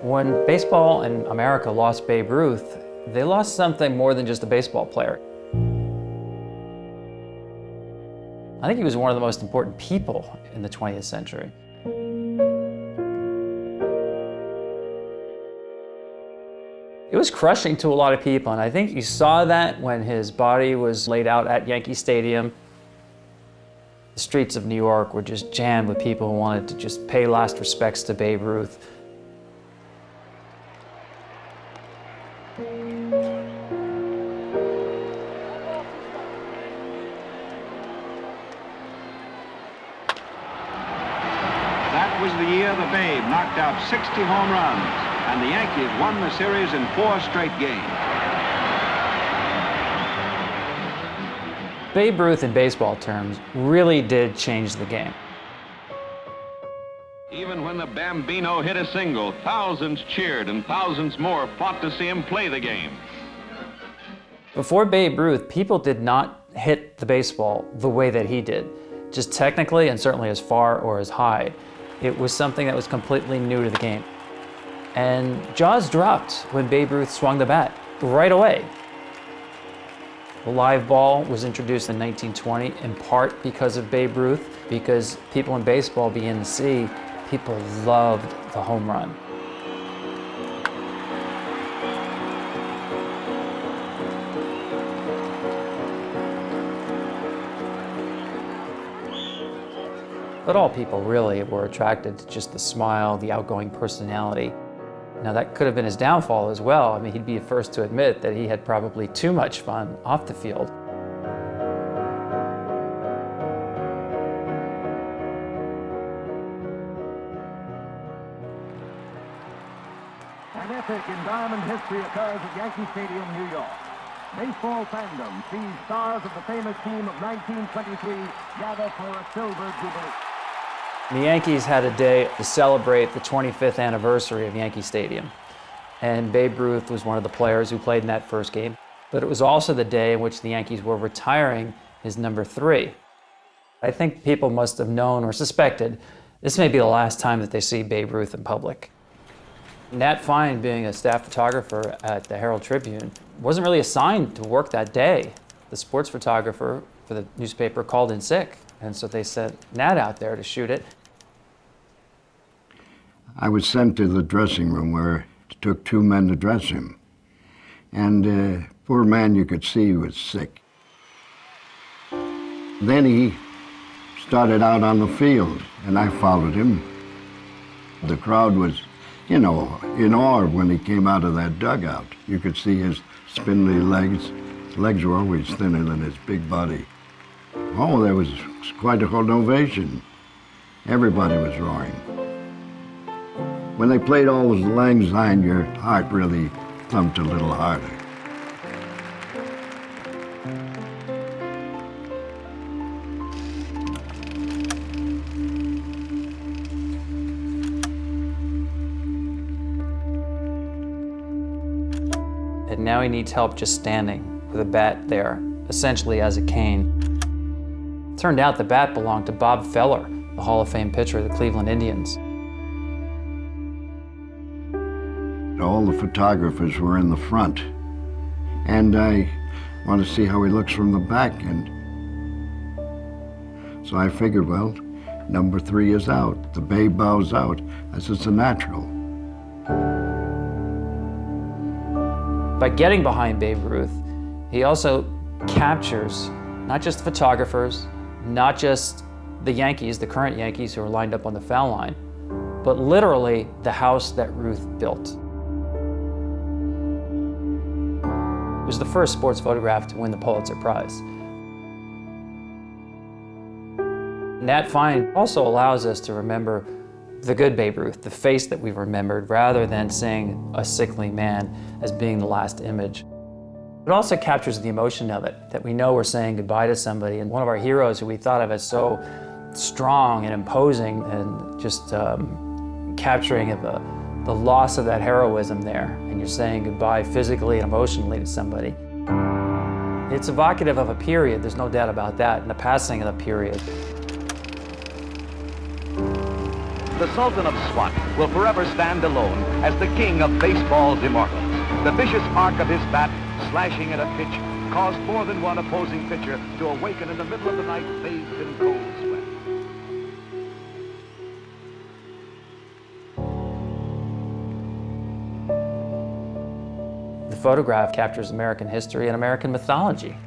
When baseball in America lost Babe Ruth, they lost something more than just a baseball player. I think he was one of the most important people in the 20th century. It was crushing to a lot of people, and I think you saw that when his body was laid out at Yankee Stadium. The streets of New York were just jammed with people who wanted to just pay last respects to Babe Ruth. That was the year the Babe knocked out 60 home runs, and the Yankees won the series in 4 straight games. Babe Ruth, in baseball terms, really did change the game. Even when the Bambino hit a single, thousands cheered and thousands more fought to see him play the game. Before Babe Ruth, people did not hit the baseball the way that he did, just technically and certainly as far or as high. It was something that was completely new to the game. And jaws dropped when Babe Ruth swung the bat right away. The live ball was introduced in 1920 in part because of Babe Ruth, because people in baseball began to see people loved the home run. But all people really were attracted to just the smile, the outgoing personality. Now that could have been his downfall as well. I mean, he'd be the first to admit that he had probably too much fun off the field. An epic in diamond history occurs at Yankee Stadium, New York. Baseball fandom sees stars of the famous team of 1923 gather for a silver jubilee. The Yankees had a day to celebrate the 25th anniversary of Yankee Stadium. And Babe Ruth was one of the players who played in that first game. But it was also the day in which the Yankees were retiring his number 3. I think people must have known or suspected this may be the last time that they see Babe Ruth in public. Nat Fein, being a staff photographer at the Herald Tribune, wasn't really assigned to work that day. The sports photographer for the newspaper called in sick, and so they sent Nat out there to shoot it. I was sent to the dressing room where it took 2 men to dress him. And poor man, you could see he was sick. Then he started out on the field, and I followed him. The crowd was, in awe when he came out of that dugout. You could see his spindly legs. His legs were always thinner than his big body. Oh, there was quite a whole ovation. Everybody was roaring. When they played All Lang Syne, your heart really thumped a little harder. And now he needs help just standing with a bat there, essentially as a cane. Turned out the bat belonged to Bob Feller, the Hall of Fame pitcher of the Cleveland Indians. All the photographers were in the front, and I want to see how he looks from the back, and so I figured, well, number 3 is out. The Babe bows out. That's just a natural. By getting behind Babe Ruth, he also captures not just photographers, not just the Yankees, the current Yankees who are lined up on the foul line, but literally the house that Ruth built. It was the first sports photograph to win the Pulitzer Prize. Nat Fein also allows us to remember the good Babe Ruth, the face that we remembered, rather than seeing a sickly man as being the last image. It also captures the emotion of it, that we know we're saying goodbye to somebody, and one of our heroes who we thought of as so strong and imposing and just capturing of the loss of that heroism there, and you're saying goodbye physically and emotionally to somebody. It's evocative of a period, there's no doubt about that, and the passing of the period. the Sultan of Swat will forever stand alone as the king of baseball's immortals. The vicious arc of his bat, slashing at a pitch, caused more than one opposing pitcher to awaken in the middle of the night bathed in cold sweat. The photograph captures American history and American mythology.